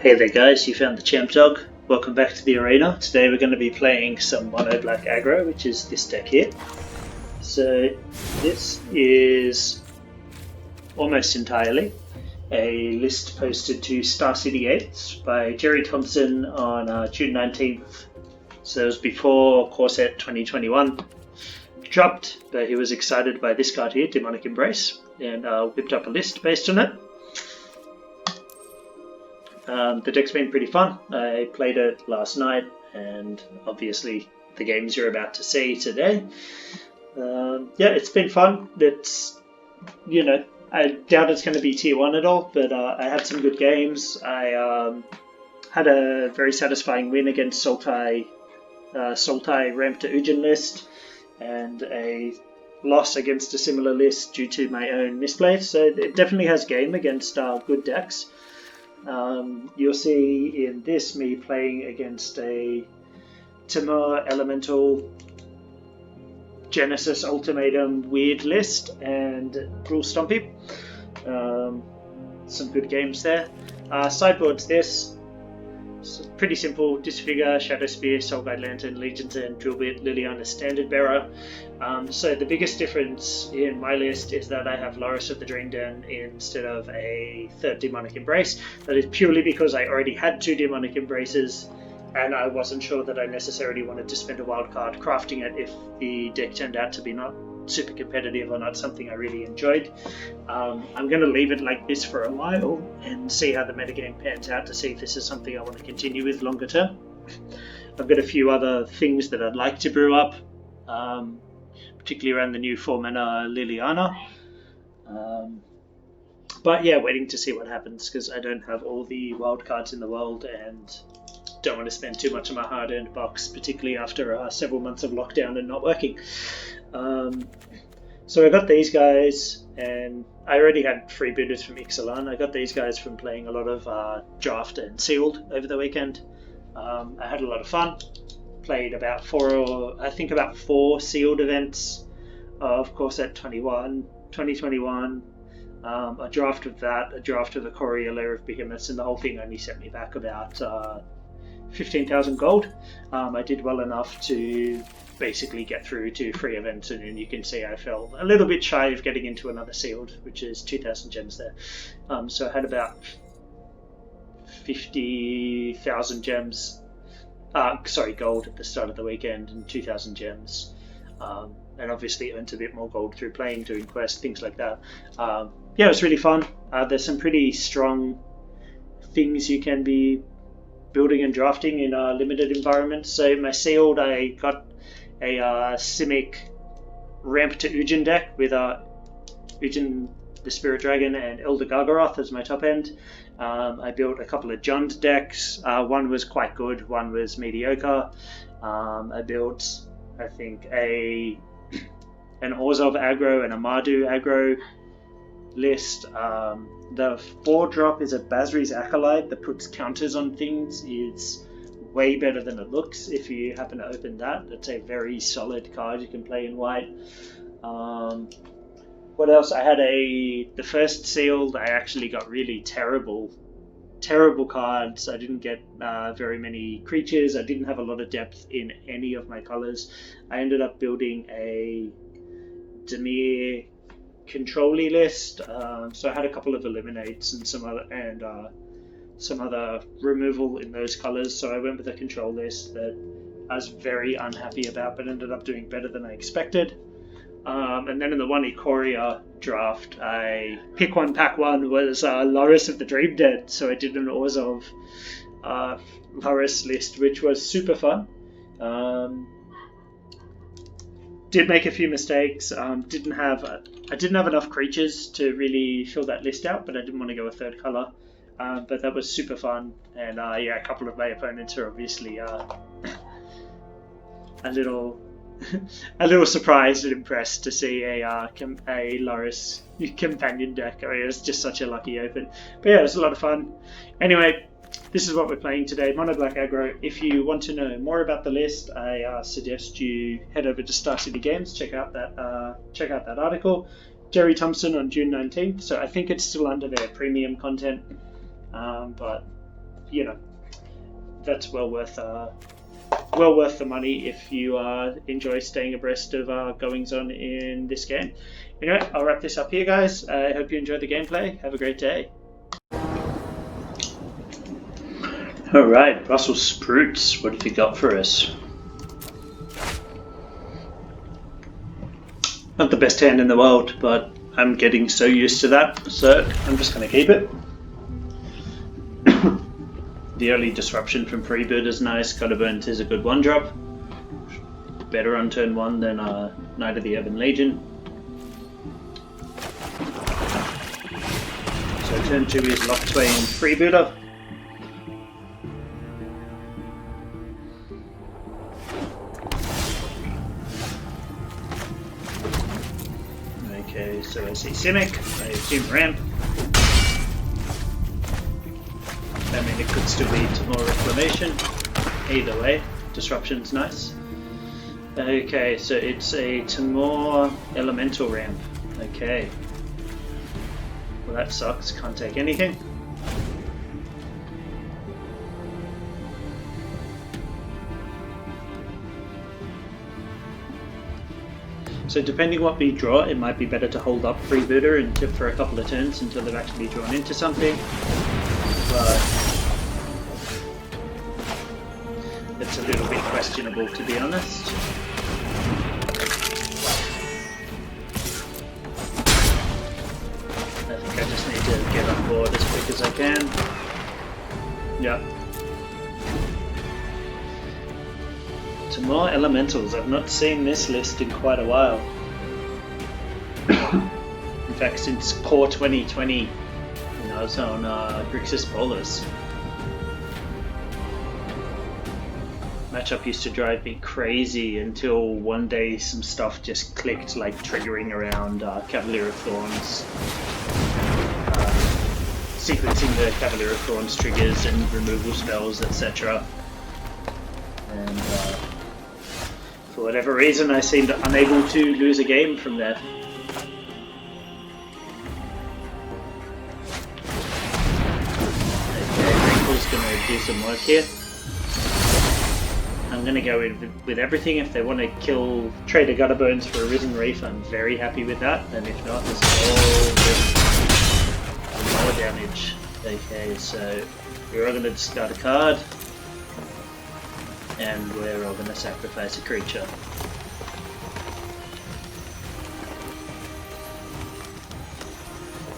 Hey there guys, you found the Champ Dog. Welcome back to the arena. Today we're going to be playing some MonoBlack Aggro, which is this deck here. So this is almost entirely a list posted to Star City 8 by Jerry Thompson on June 19th. So it was before Core Set 2021 dropped, but he was excited by this card here, Demonic Embrace, and whipped up a list based on it. The deck's been pretty fun. I played it last night, and obviously the games you're about to see today. Yeah, it's been fun. It's, I doubt it's going to be tier 1 at all, but I had some good games. I had a very satisfying win against Sultai Ramp to Ujin list, and a loss against a similar list due to my own misplay. So it definitely has game against good decks. You'll see in this me playing against a Timur Elemental Genesis Ultimatum weird list and Cruel Stompy. Some good games there. Sideboard's this. It's pretty simple: Disfigure, Shadow Spear, Soul Guide Lantern, Legion's End, Drillbit, Liliana Standard Bearer. So the biggest difference in my list is that I have Loris of the Dream Den instead of a third Demonic Embrace. That is purely because I already had 2 Demonic Embraces, and I wasn't sure that I necessarily wanted to spend a wild card crafting it if the deck turned out to be not super competitive or not something I really enjoyed. I'm going to leave it like this for a while and see how the metagame pans out to see if this is something I want to continue with longer term. I've got a few other things that I'd like to brew up, particularly around the new 4-mana Liliana. But yeah, waiting to see what happens because I don't have all the wild cards in the world and don't want to spend too much of my hard-earned bucks, particularly after several months of lockdown and not working. So I got these guys, and I already had freebooters from Ixalan. I got these guys from playing a lot of Draft and Sealed over the weekend. I had a lot of fun. Played about 4 Sealed events, of course, at 2021. A draft of that, a draft of the Courier Lair of Behemoths, and the whole thing only set me back about 15,000 gold. I did well enough to basically get through to 3 events, and you can see I fell a little bit shy of getting into another sealed, which is 2,000 gems there. So I had about 50,000 gems, gold at the start of the weekend, and 2,000 gems. And obviously earned a bit more gold through playing, doing quests, things like that. Yeah, it was really fun. There's some pretty strong things you can be building and drafting in a limited environment. So my sealed, I got a Simic Ramp to Ujin deck with Ujin the Spirit Dragon and Elder Gargaroth as my top end. I built a couple of Jund decks. One was quite good, one was mediocre. I built, I think, an Orzhov aggro and a Mardu aggro list. The 4-drop is a Basri's Acolyte that puts counters on things. It's way better than it looks if you happen to open that. It's a very solid card you can play in white. What else? I had the first sealed, I actually got really terrible cards. I didn't get very many creatures. I didn't have a lot of depth in any of my colors. I ended up building a Dimir Control-y list, so I had a couple of eliminates and some other removal in those colors, so I went with a control list that I was very unhappy about, but ended up doing better than I expected. And then in the one Ikoria draft, I pick one, pack one was Loris of the Dream Dead, so I did an Orzhov Loris list, which was super fun. Did make a few mistakes. I didn't have enough creatures to really fill that list out, but I didn't want to go a third color. But that was super fun, and yeah, a couple of my opponents are obviously a little surprised and impressed to see a Loris companion deck. I mean, it was just such a lucky open. But yeah, it was a lot of fun. Anyway, this is what we're playing today, MonoBlack Aggro. If you want to know more about the list, I suggest you head over to Star City Games, check out that article. Jerry Thompson on June 19th, so I think it's still under their premium content, but you know, that's well worth the money if you enjoy staying abreast of goings on in this game. Anyway, I'll wrap this up here, guys. I hope you enjoyed the gameplay. Have a great day. Alright, Brussels sprouts, what have you got for us? Not the best hand in the world, but I'm getting so used to that, so I'm just going to keep it. The early disruption from Freebird is nice. Gutterburnt is a good one drop. Better on turn 1 than Knight of the Ebon Legion. So turn 2 is Locktwain Freebooter. Okay, so I see Simic, I assume Ramp. I mean, it could still lead to more Reclamation. Either way, Disruption's nice. Okay, so it's a Timor Elemental Ramp. Okay. Well, that sucks, can't take anything. So depending what we draw, it might be better to hold up Freebooter for a couple of turns until they've actually drawn into something. But it's a little bit questionable, to be honest. I think I just need to get on board as quick as I can. Yeah. To more elementals, I've not seen this list in quite a while. In fact, since Core 2020, when I was on Grixis Bolas. Matchup used to drive me crazy until one day some stuff just clicked, like triggering around Cavalier of Thorns. Sequencing the Cavalier of Thorns triggers and removal spells, etc. And for whatever reason, I seemed unable to lose a game from there. Okay, Wrinkle's gonna do some work here. I'm gonna go with everything. If they want to kill Trader Gutterbones for a Risen Reef, I'm very happy with that. And if not, there's all more damage. Okay, so we're all gonna discard a card. And we're all going to sacrifice a creature.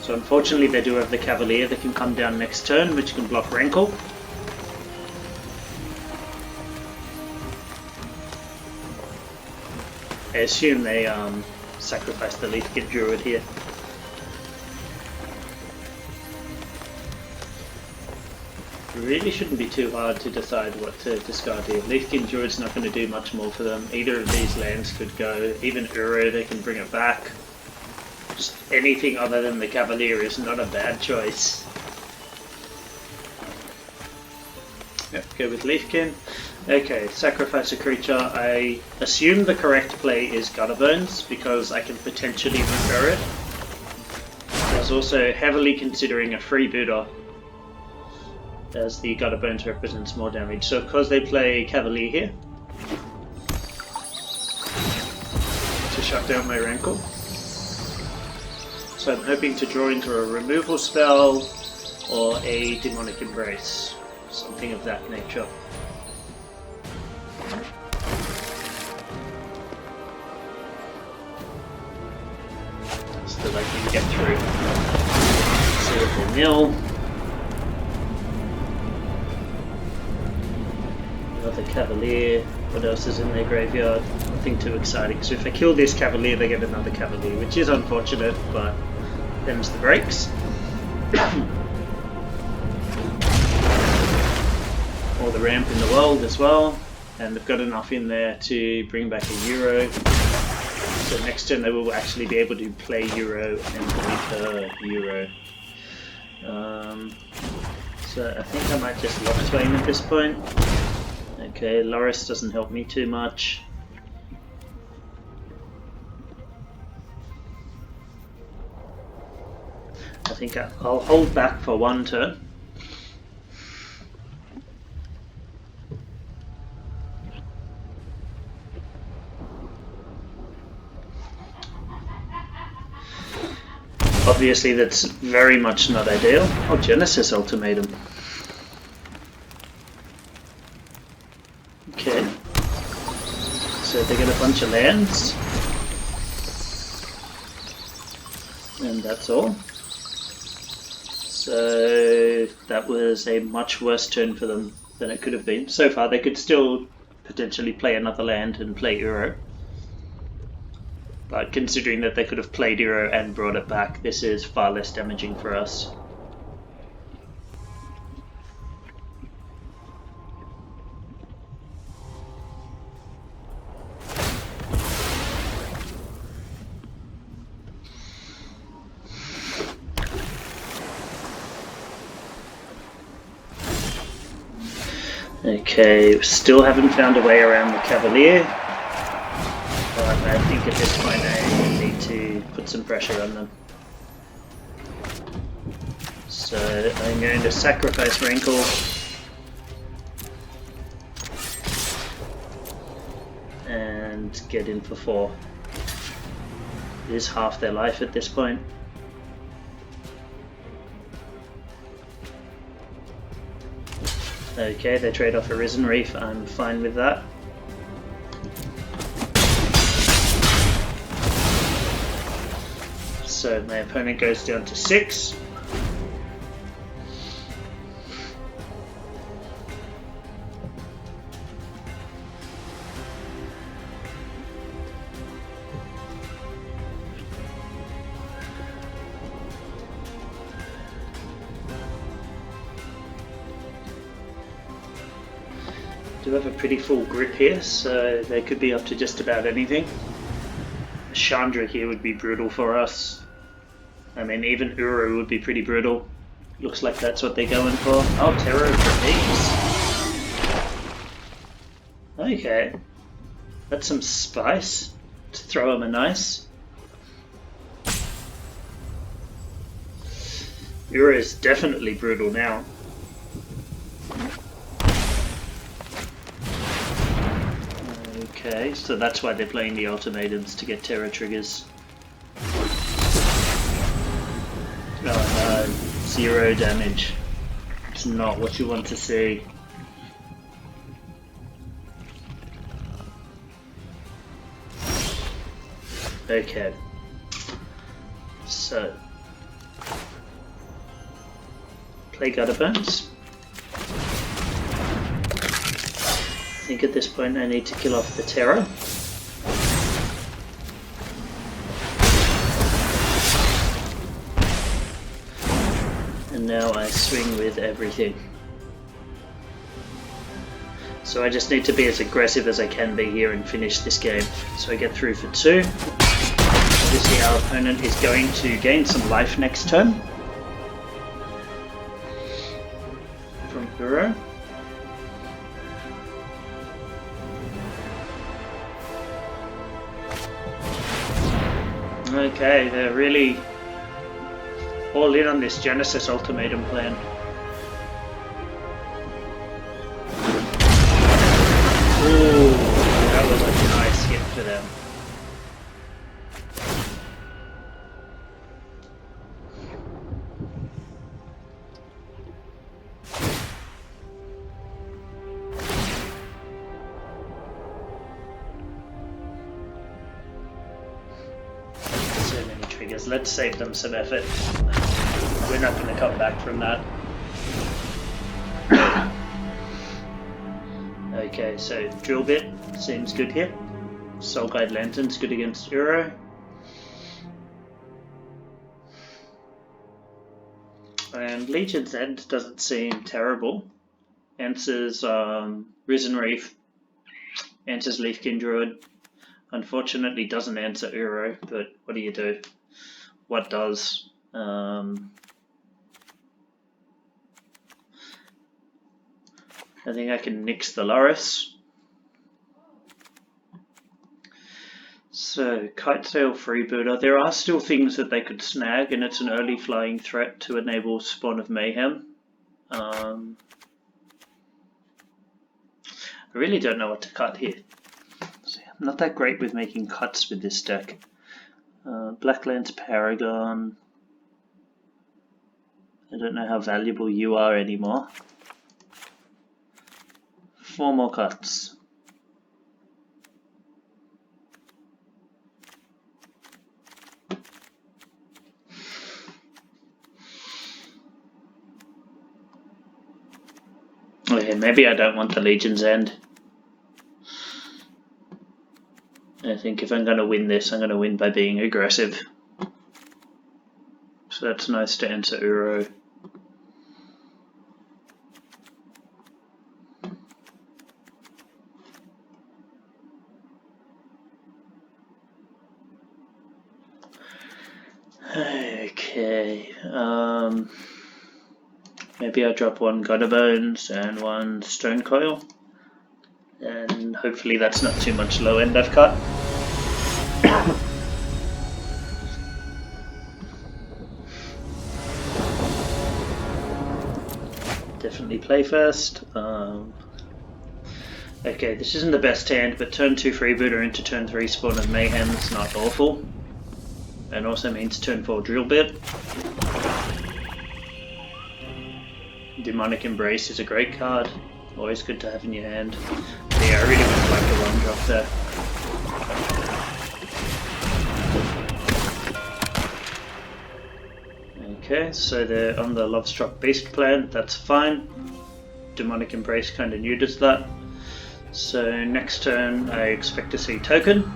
So unfortunately they do have the Cavalier that can come down next turn, which can block Rankle. I assume they sacrifice the Leafkin Druid here. Really shouldn't be too hard to decide what to discard here. Leafkin Druid's not going to do much more for them. Either of these lands could go. Even Uro, they can bring it back. Just anything other than the Cavalier is not a bad choice. Yep, go with Leafkin. Okay, sacrifice a creature. I assume the correct play is Gutterbones because I can potentially recur it. I was also heavily considering a Freebooter, as the Gutterbones represents more damage. So of course they play Cavalier here to shut down my Rankle. So I'm hoping to draw into a removal spell or a Demonic Embrace, something of that nature. Still likely to get through. Silver nil. Another Cavalier. What else is in their graveyard? Nothing too exciting. So if I kill this Cavalier, they get another Cavalier, which is unfortunate, but them's the breaks. All the ramp in the world as well, and they've got enough in there to bring back a Euro. So next turn they will actually be able to play Euro and recur Euro. So I think I might just Locktwain at this point. Okay, Loris doesn't help me too much. I think I'll hold back for one turn. Obviously that's very much not ideal. Oh, Genesis Ultimatum. Okay. So they get a bunch of lands. And that's all. So that was a much worse turn for them than it could have been. So far they could still potentially play another land and play Uro. But considering that they could have played Uro and brought it back, this is far less damaging for us. Okay, still haven't found a way around the Cavalier. But I think at this point I need to put some pressure on them. So I'm going to sacrifice Rankle. And get in for 4. It is half their life at this point. Okay, they trade off a Risen Reef, I'm fine with that. So my opponent goes down to 6. Do have a pretty full grip here, so they could be up to just about anything. A Chandra here would be brutal for us. I mean, even Uru would be pretty brutal. Looks like that's what they're going for. Oh, Terror for these. Okay. That's some spice to throw them a nice. Uru is definitely brutal now. Okay, so that's why they're playing the ultimatums, to get terror triggers. Oh no, 0 damage. It's not what you want to see. Okay. So play Gutterbones. I think at this point I need to kill off the Terror. And now I swing with everything. So I just need to be as aggressive as I can be here and finish this game. So I get through for 2. Obviously our opponent is going to gain some life next turn from Uro. Okay, they're really all in on this Genesis Ultimatum plan. Ooh, that was a nice hit for them. Let's save them some effort. We're not going to come back from that. Okay, so Drill Bit seems good here. Soul Guide Lantern's good against Uro. And Legion's End doesn't seem terrible. Answers Risen Reef. Answers Leafkin Druid. Unfortunately doesn't answer Uro, but what do you do? What does? I think I can nix the Loris. So, Kitesail Freebooter. There are still things that they could snag, and it's an early flying threat to enable Spawn of Mayhem. I really don't know what to cut here. I'm not that great with making cuts with this deck. Blacklands Paragon. I don't know how valuable you are anymore. 4 more cuts. Okay, maybe I don't want the Legion's End. I think if I'm going to win this, I'm going to win by being aggressive. So that's nice to answer Uro. Okay, maybe I drop 1 Gutter Bones and 1 Stone Coil, and hopefully that's not too much low end I've cut. Definitely play first. Okay, this isn't the best hand, but turn 2 Freebooter into turn 3 Spawn of Mayhem is not awful. And also means turn 4 Drill Bit. Demonic Embrace is a great card, always good to have in your hand. But yeah, I really would like a 1-drop there. Okay, so they're on the Lovestruck Beast plan, that's fine. Demonic Embrace kind of neuters that. So next turn I expect to see Token.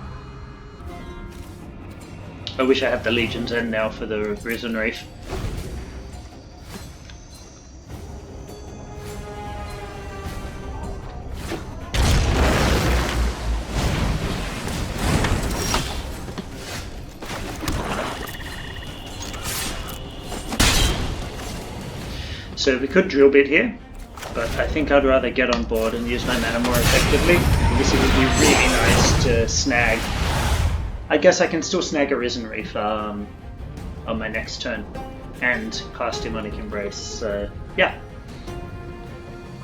I wish I had the Legion's End now for the Risen Reef. So we could Drill Bit here, but I think I'd rather get on board and use my mana more effectively. This would be really nice to snag. I guess I can still snag a Risen Reef on my next turn and cast Demonic Embrace, so yeah.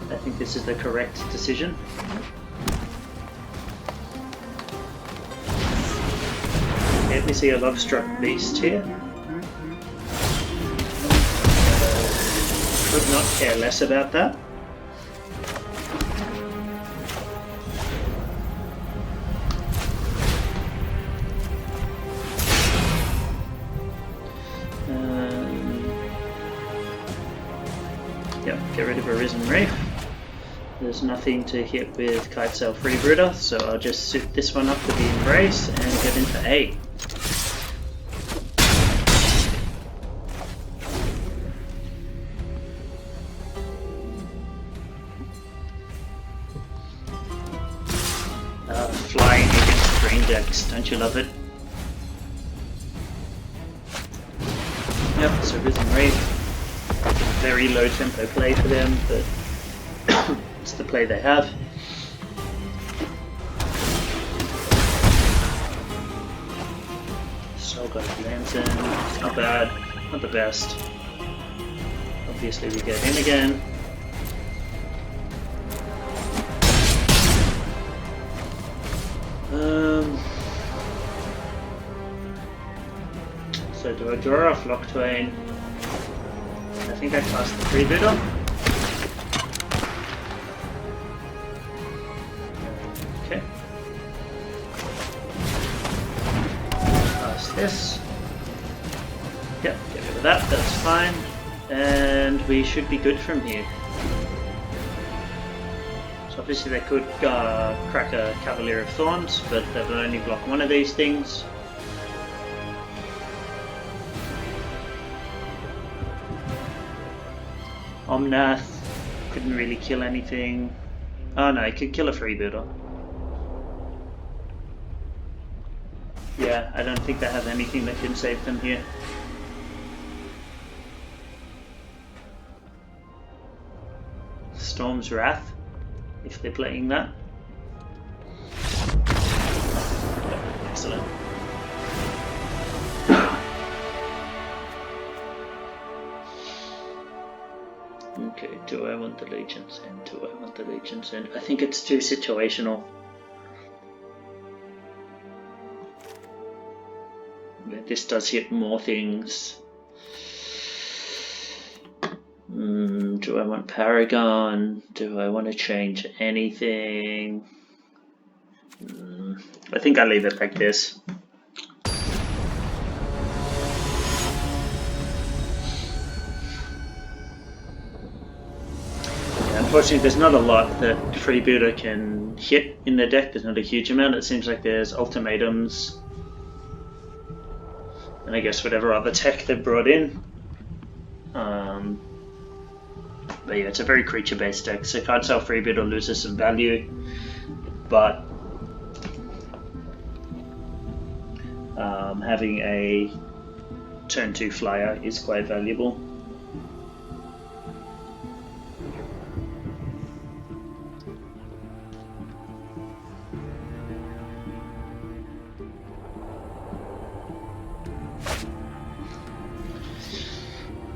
I think this is the correct decision. Let me see a Lovestruck Beast here. Could not care less about that. Yep, get rid of a Risen Reef. There's nothing to hit with Kitesail Freebooter, so I'll just suit this one up with the Embrace and get into A. Flying against green decks, don't you love it? Yep, so Risen Reef. Very low tempo play for them, but it's the play they have. Soulguard Lantern, it's not bad, not the best. Obviously we get in again. So do I draw off Lock Twain? I think I cast the Freebooter. Okay. Cast this. Yep, get rid of that, that's fine. And we should be good from here. So obviously they could crack a Cavalier of Thorns, but they will only block one of these things. Omnath couldn't really kill anything. Oh no, he could kill a Freebooter. Yeah, I don't think they have anything that can save them here. Storm's Wrath, if they're playing that. Excellent. Okay, do I want the Legion's End? Do I want the Legion's End? I think it's too situational. This does hit more things. Do I want Paragon? Do I want to change anything? I think I'll leave it like this. Unfortunately, there's not a lot that Freebooter can hit in the deck. There's not a huge amount. It seems like there's ultimatums, and I guess whatever other tech they've brought in. But yeah, it's a very creature-based deck, so Card Sale Freebooter loses some value, but having a turn 2 flyer is quite valuable.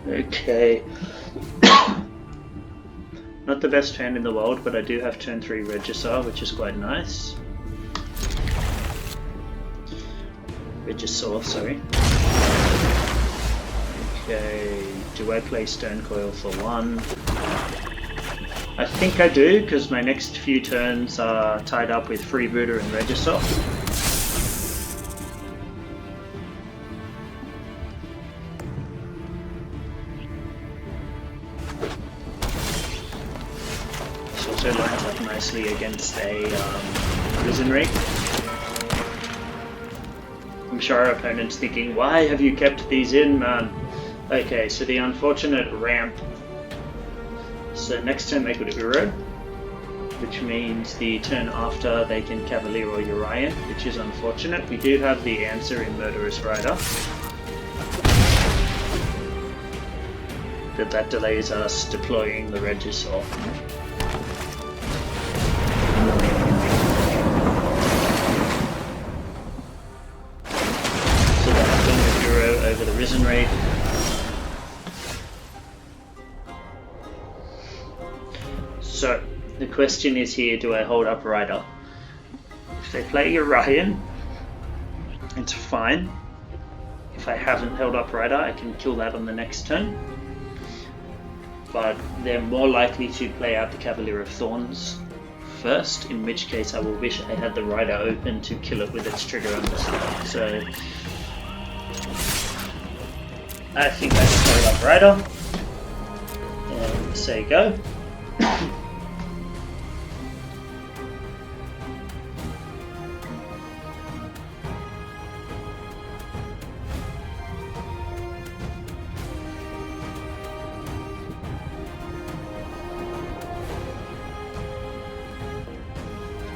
Okay. Not the best hand in the world, but I do have turn 3 Regisaur, which is quite nice. Regisaur, sorry. Okay, do I play Stone Coil for 1? I think I do, because my next few turns are tied up with Freebooter and Regisaur. Lines up nicely against a Risen Rig. I'm sure our opponent's thinking, why have you kept these in, man? Okay, so the unfortunate ramp. So next turn they could Uro, which means the turn after they can Cavalier or Urian, which is unfortunate. We do have the answer in Murderous Rider. But that delays us deploying the Regisaur. Over the Risen Raid. So the question is here, do I hold up Rider? If they play Urian, it's fine. If I haven't held up Rider, I can kill that on the next turn. But they're more likely to play out the Cavalier of Thorns first, in which case I will wish I had the Rider open to kill it with its trigger on the start. So I think I just hold up Rider and say go.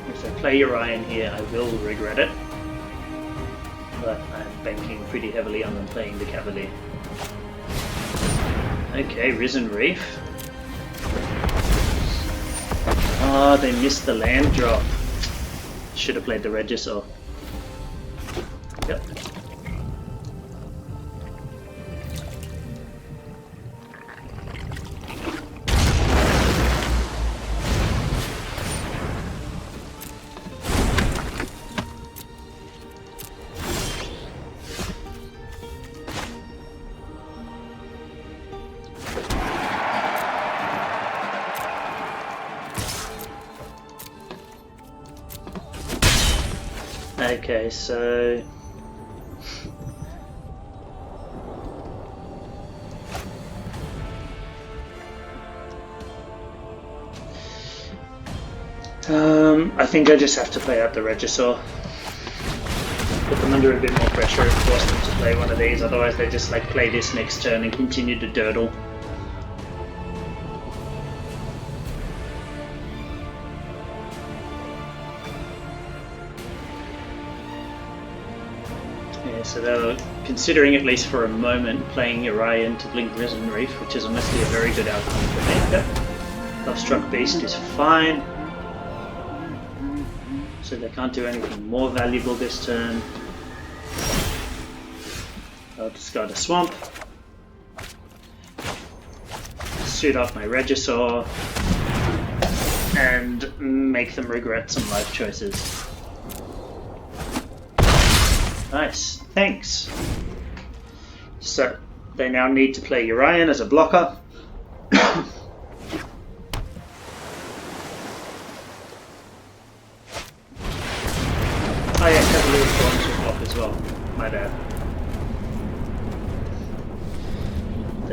If I play Urian here, I will regret it, but I'm banking pretty heavily on them playing the Cavalier. Okay, Risen Reef. Oh, they missed the land drop. Should have played the Regisaur. Yep. Okay, so I think I just have to play out the Regisaur. Put them under a bit more pressure and force them to play one of these, otherwise they just like play this next turn and continue to durdle. So they were considering, at least for a moment, playing Urian to blink Risen Reef, which is honestly a very good outcome for me. Love-Struck Beast is fine, so they can't do anything more valuable this turn. I'll discard a Swamp, suit up my Regisaur, and make them regret some life choices. Nice, thanks. So they now need to play Urian as a blocker.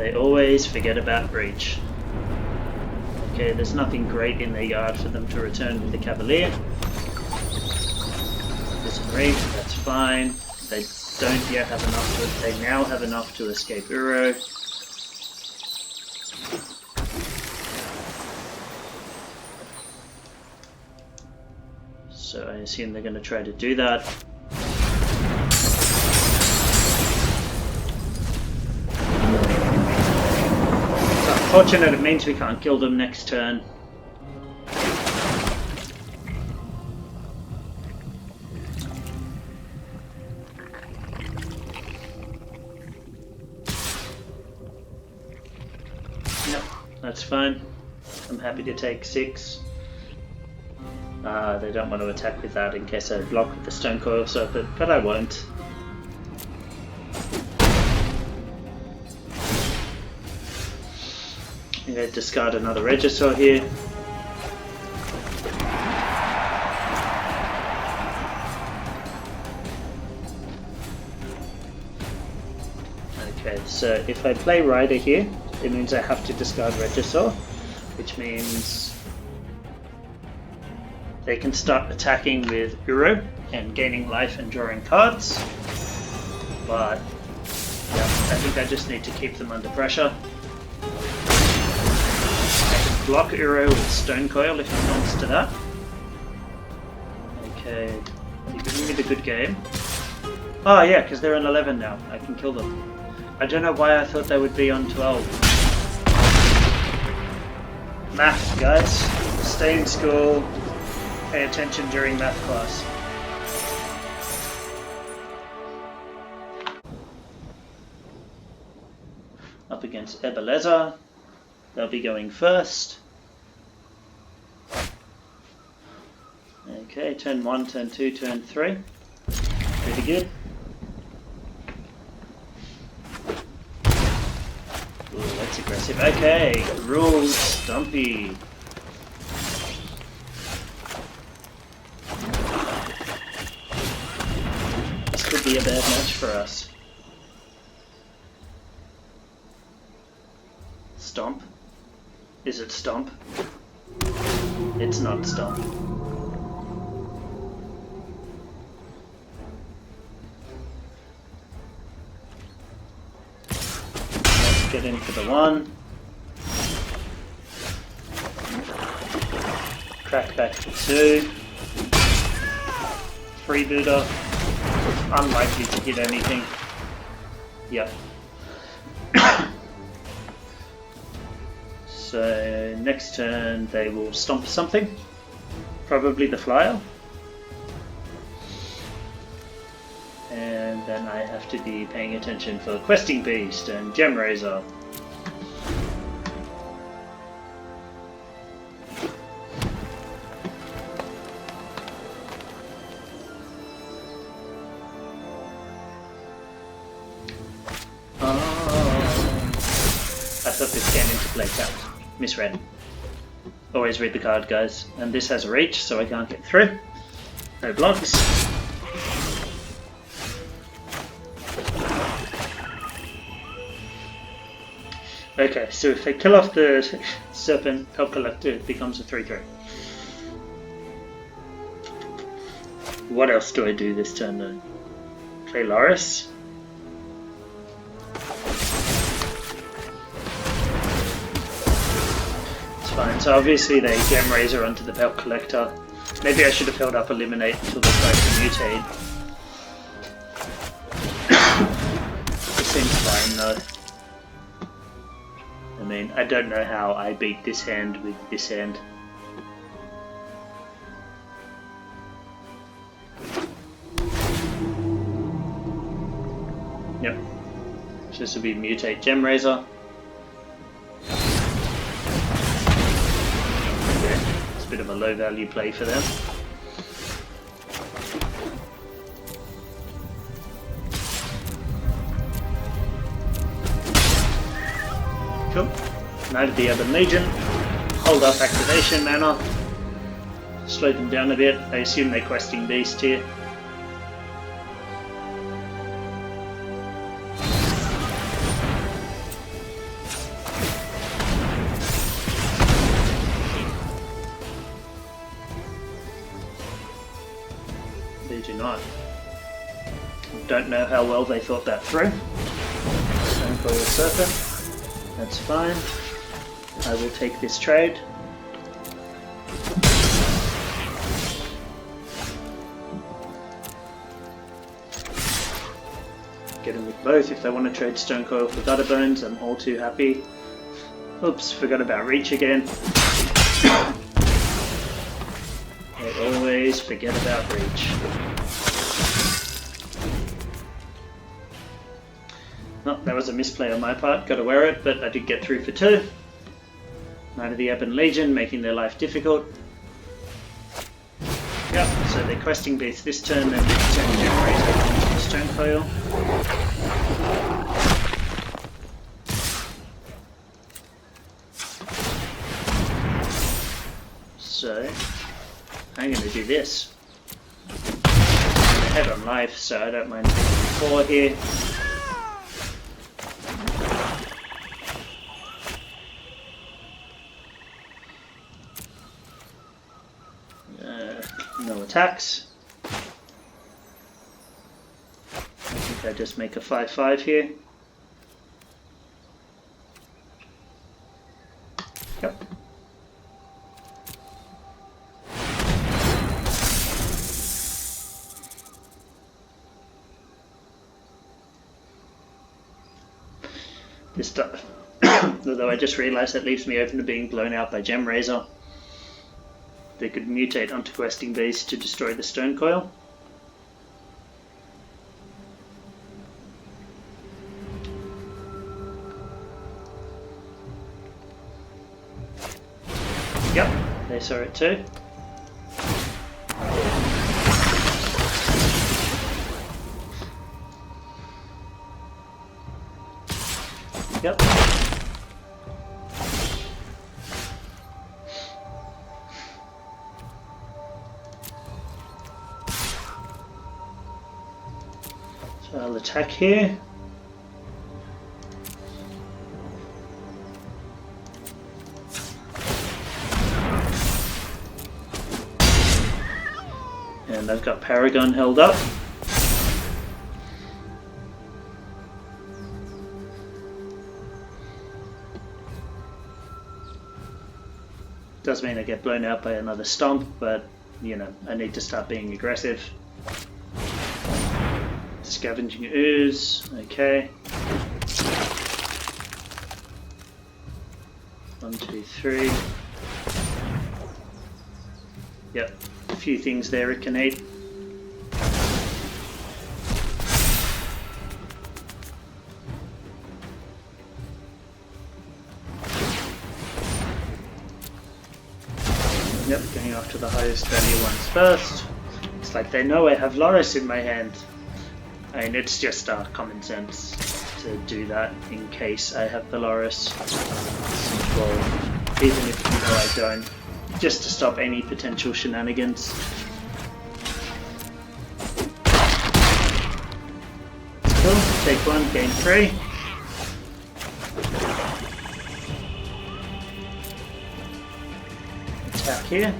They always forget about Breach. Okay, there's nothing great in their yard for them to return with the Cavalier. There's a Reach, that's fine. They don't yet have enough to... They now have enough to escape Uro. So I assume they're going to try to do that. It's unfortunate, it means we can't kill them next turn. Nope, that's fine. I'm happy to take 6. They don't want to attack with that in case I block with the Stone Coil Serpent, but I won't. I'm going to discard another Regisaur here. Okay, so if I play Rider here, it means I have to discard Regisaur, which means they can start attacking with Uro and gaining life and drawing cards. But yeah, I think I just need to keep them under pressure. I can block Uro with Stone Coil if it comes to that. Okay, you're giving me the good game. Oh yeah, because they're on 11 now. I can kill them. I don't know why I thought they would be on 12. Math, guys. Stay in school. Pay attention during math class. Up against Ebenezer. They'll be going first. Okay, turn 1, turn 2, turn 3. Pretty good. Ooh, that's aggressive. Okay, rules, Stumpy. Could be a bad match for us. Stomp? Is it Stomp? It's not Stomp. Let's get in for the 1. Crack back to 2. Freebooter. Unlikely to hit anything. Yep. So next turn they will stomp something. Probably the Flyer. And then I have to be paying attention for Questing Beast and Gem Razor. I thought this came into play tapped. Misread. Always read the card, guys. And this has a reach, so I can't get through. No blocks. Okay, so if I kill off the Serpent Help Collector, it becomes a 3-3. What else do I do this turn though? Play Loris. Fine. So obviously they Gem Razor onto the Belt Collector. Maybe I should have held up Eliminate until they tried to mutate. It seems fine though. I mean, I don't know how I beat this hand with this hand. Yep. So this will be Mutate Gem Razor. Bit of a low value play for them. Cool. Knight of the Urban Legion. Hold up activation mana. Slow them down a bit. I assume they're Questing Beast here. not. Don't know how well they thought that through. Stonecoil Serpent. That's fine. I will take this trade. Get them with both. If they want to trade Stonecoil for Gutter Bones, I'm all too happy. Oops, forgot about Reach again. I always forget about Reach. Oh, that was a misplay on my part. Got to wear it, but I did get through for 2. Knight of the Ebon Legion, making their life difficult. Yep, so they're questing beasts this turn, then turn Generator into Stonecoil. So, I'm going to do this. I'm ahead on life, so I don't mind taking 4 here. No attacks. I think I just make a 5/5 here. Yep. This stuff, although I just realised that leaves me open to being blown out by Gem Razor. They could mutate onto Questing Beast to destroy the Stonecoil. Yep, they saw it too. Yep. So I'll attack here. And I've got Paragon held up. Does mean I get blown out by another stomp, but you know, I need to start being aggressive. Scavenging Ooze, okay. 1, 2, 3. Yep, a few things there it can eat. Yep, going after the highest value ones first. It's like they know I have Loris in my hand. I mean, it's just common sense to do that in case I have the Loris. Well, even if you know I don't, just to stop any potential shenanigans. Cool, take 1, gain 3. Attack here.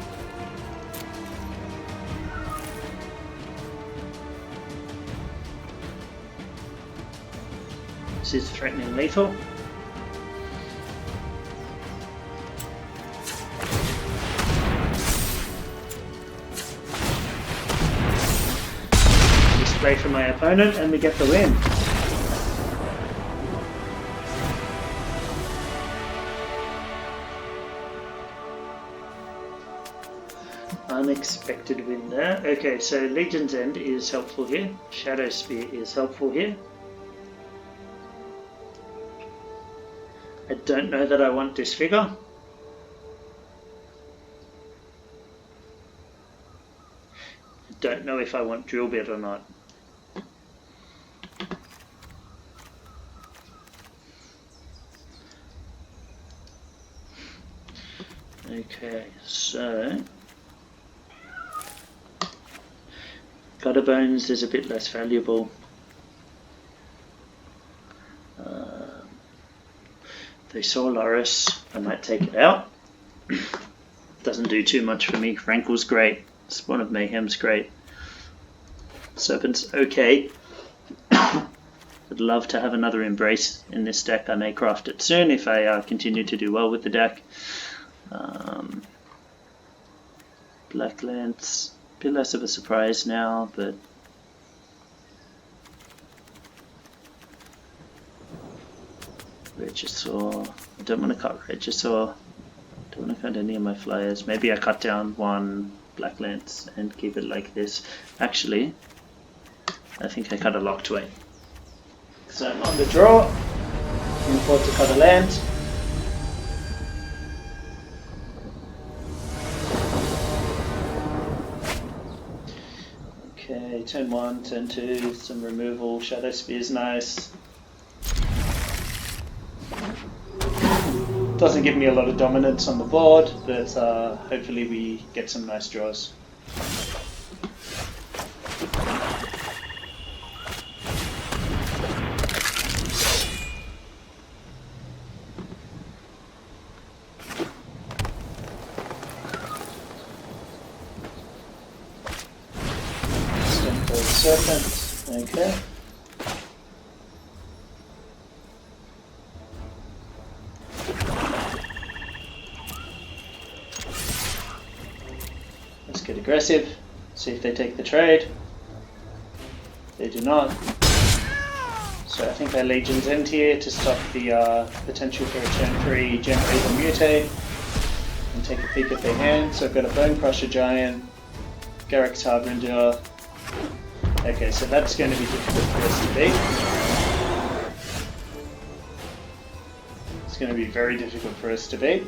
This is threatening lethal. Display from my opponent and we get the win. Unexpected win there. Okay, so Legion's End is helpful here. Shadow Spear is helpful here. I don't know that I want Disfigure. I don't know if I want Drill Bit or not. Okay, so Gutter Bones is a bit less valuable. They saw Loris, I might take it out. Doesn't do too much for me. Rankle's great. Spawn of Mayhem's great. Serpent's okay. Would love to have another Embrace in this deck. I may craft it soon if I continue to do well with the deck. Black Lance, a bit less of a surprise now, but Regisaur. I don't want to cut Regisaur. Don't want to cut any of my flyers. Maybe I cut down one Black Lance and keep it like this. Actually, I think I cut a Locked Way. So I'm on the draw. Can afford to cut a land. Okay, turn 1, turn 2, some removal. Shadow Spear's nice. Doesn't give me a lot of dominance on the board, but hopefully we get some nice draws. Serpent, okay. Let's get aggressive, see if they take the trade. They do not. So I think our Legion's End here to stop the potential for a turn 3 generate or mutate. And take a peek at their hand. So I've got a Bone Crusher Giant, Garruk's Harbinger. Okay, so that's going to be difficult for us to beat. It's going to be very difficult for us to beat.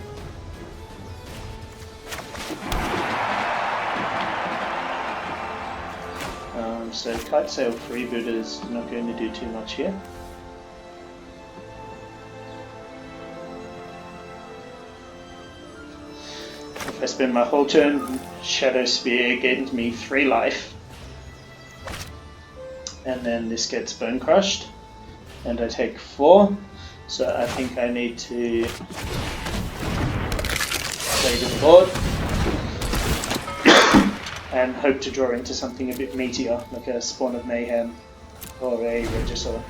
So Kite Sail Freebooter is not going to do too much here. If I spend my whole turn, Shadow Spear gains me 3 life. And then this gets Bone Crushed, and I take 4, so I think I need to play to the board and hope to draw into something a bit meatier, like a Spawn of Mayhem or a Regisaur.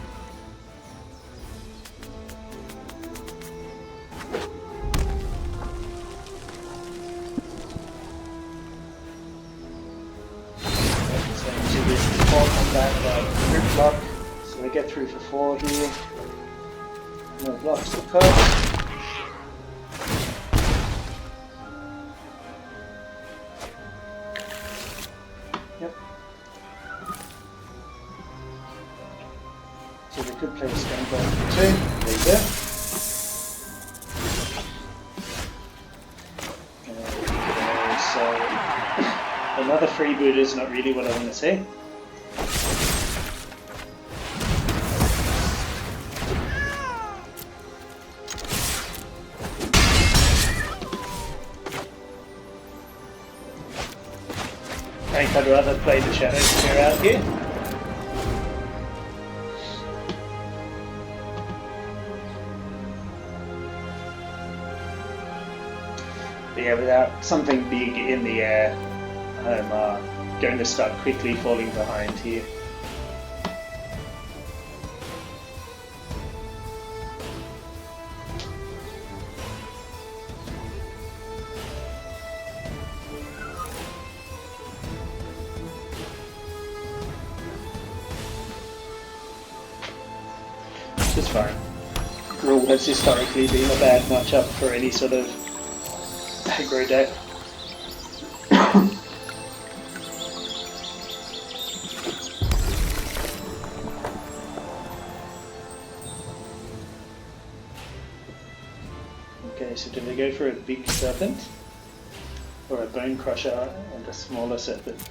Block, so we get through for 4 here. No blocks to cut. Yep. So we could play a Stone Block for 2. There you go. So another freebooter is not really what I want to see. I think I'd rather play the Shadow Spear out here. But yeah, without something big in the air, I'm going to start quickly falling behind here. Which is fine. Rule has historically been a bad matchup for any sort of aggro deck. Okay, so do they go for a big serpent? Or a bone crusher and a smaller serpent?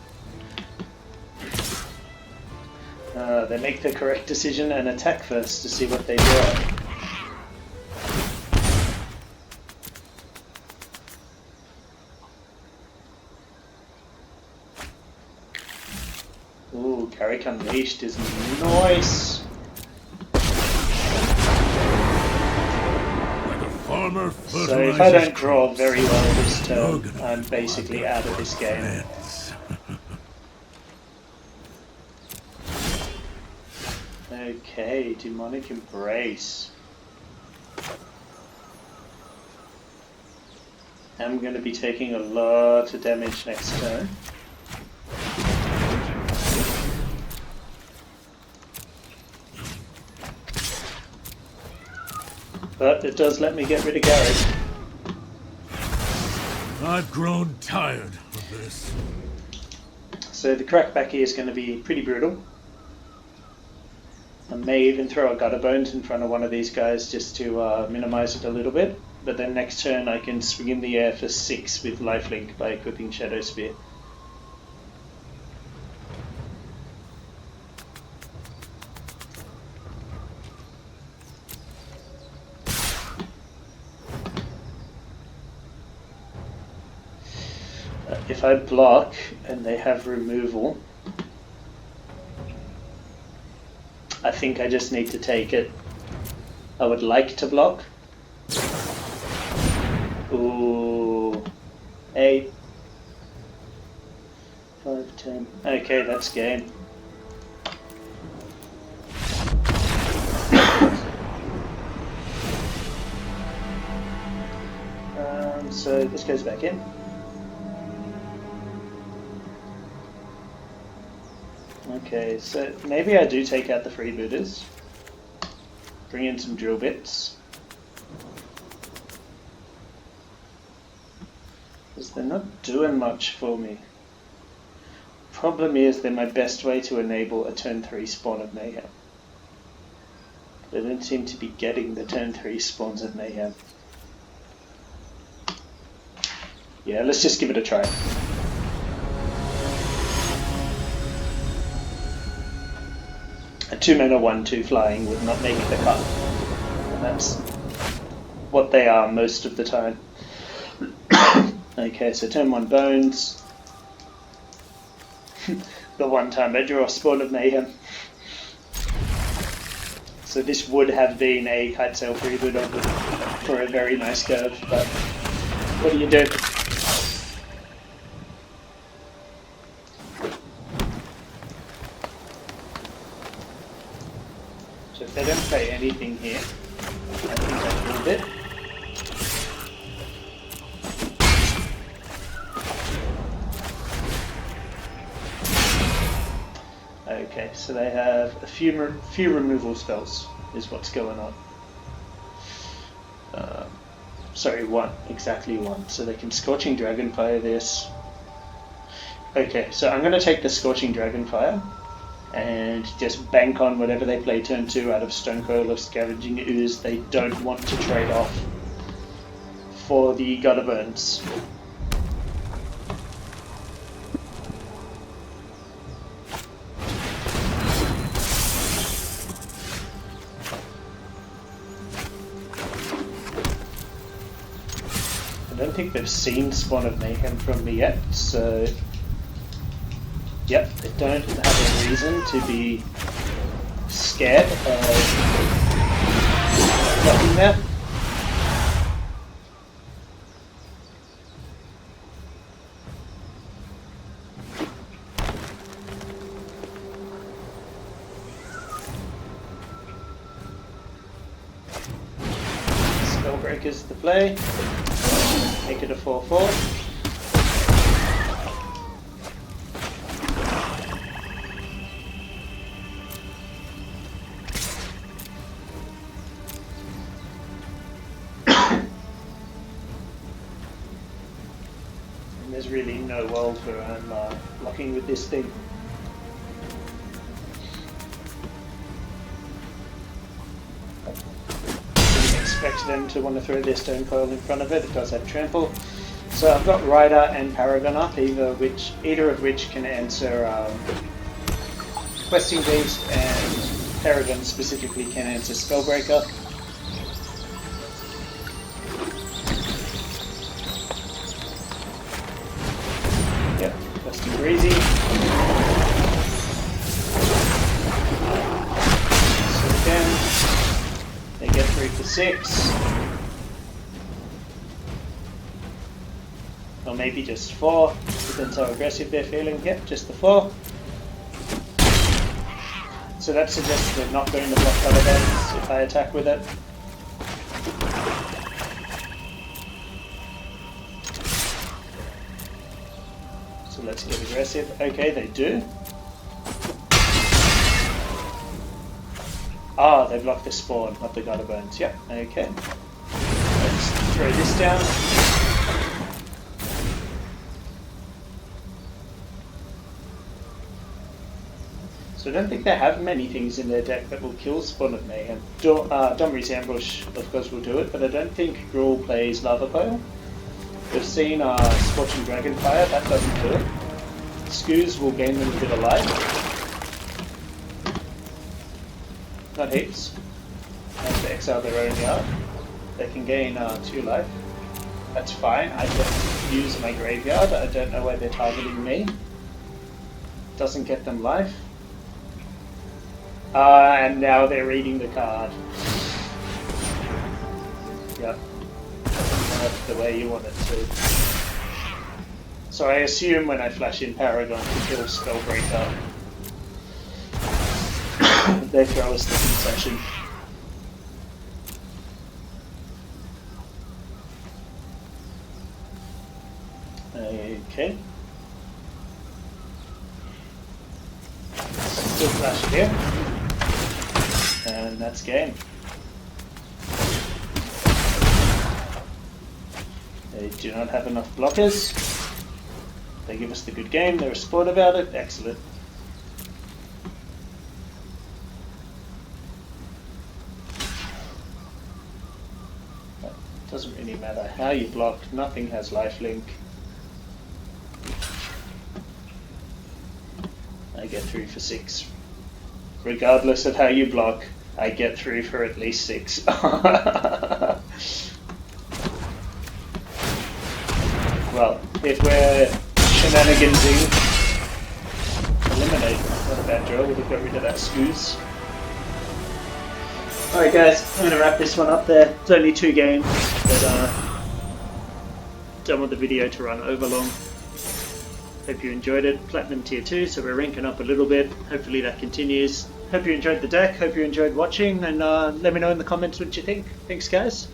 They make the correct decision and attack first to see what they draw. Ooh, Garruk Unleashed is nice! So if I don't draw very well this turn, I'm basically out of this game. Okay, Demonic Embrace. I'm going to be taking a lot of damage next turn. But it does let me get rid of Garrett. I've grown tired of this. So the crackback here is going to be pretty brutal. I may even throw a Gutter Bones in front of one of these guys just to minimize it a little bit. But then next turn I can swing in the air for 6 with Lifelink by equipping Shadow Spear. If I block and they have removal, I think I just need to take it. I would like to block. Ooh. 8. 5, 10. Okay, that's game. So this goes back in. Okay, so maybe I do take out the freebooters. Bring in some drill bits. Because they're not doing much for me. Problem is they're my best way to enable a turn 3 spawn of Mayhem. They don't seem to be getting the turn 3 spawns of Mayhem. Yeah, let's just give it a try. A 2-mana 1/2 flying would not make the cut. And that's what they are most of the time. Okay, so turn 1 Bones. The one time I draw a Spawn of Mayhem. So this would have been a Kite Sail freebooter for a very nice curve, but what do you do? So if they don't play anything here, I think I build it. Okay, so they have a few removal spells, is what's going on. Sorry, exactly one. So they can Scorching Dragonfire this. Okay, so I'm going to take the Scorching Dragonfire and just bank on whatever they play turn 2 out of Stonecoil or Scavenging Ooze they don't want to trade off for the Gutter Burns. I don't think they've seen Spawn of Mayhem from me yet, so yep, they don't have a reason to be scared of blocking that. Spellbreaker's the play. Make it a 4/4. And there's really no world where I'm locking with this thing. Expect them to want to throw their Stonecoil in front of it. It does have trample. So I've got Rider and Paragon up, either of which can answer Questing Beast, and Paragon specifically can answer Spellbreaker. Yep, Questing Breezy. So again, they get 3 for 6. Or maybe just 4, depends how aggressive they're feeling. Yep, just the 4. So that suggests they're not going to block color bands if I attack with it. So let's get aggressive. Okay, they do. Ah, they blocked the spawn, not the gutter bones. Yep, okay. Let's throw this down. So I don't think they have many things in their deck that will kill Spawn of Mayhem. Domri's Ambush, of course, will do it, but I don't think Gruul plays Lava Coil. We've seen Scorching Dragonfire, that doesn't do it. Scoos will gain them a bit of life. Not heaps. And to exile their own yard. They can gain 2 life. That's fine, I just use my graveyard. I don't know why they're targeting me. Doesn't get them life. And now they're reading the card. Yep. Doesn't work the way you want it to. So I assume when I flash in Paragon to kill Spellbreaker, they throw us the concession. Okay. Still flash here. And that's game. They do not have enough blockers. They give us the good game, they respond about it, excellent. That doesn't really matter how you block, nothing has lifelink. I get through for 6. Regardless of how you block, I get through for at least 6. Well, if we're shenanigansing, eliminate. Not a bad draw, we'll get rid of that Scoos. Alright guys, I'm going to wrap this one up there. It's only 2 games, but don't want the video to run over long. Hope you enjoyed it. Platinum tier 2, so we're ranking up a little bit. Hopefully that continues. Hope you enjoyed the deck, hope you enjoyed watching, and let me know in the comments what you think. Thanks guys.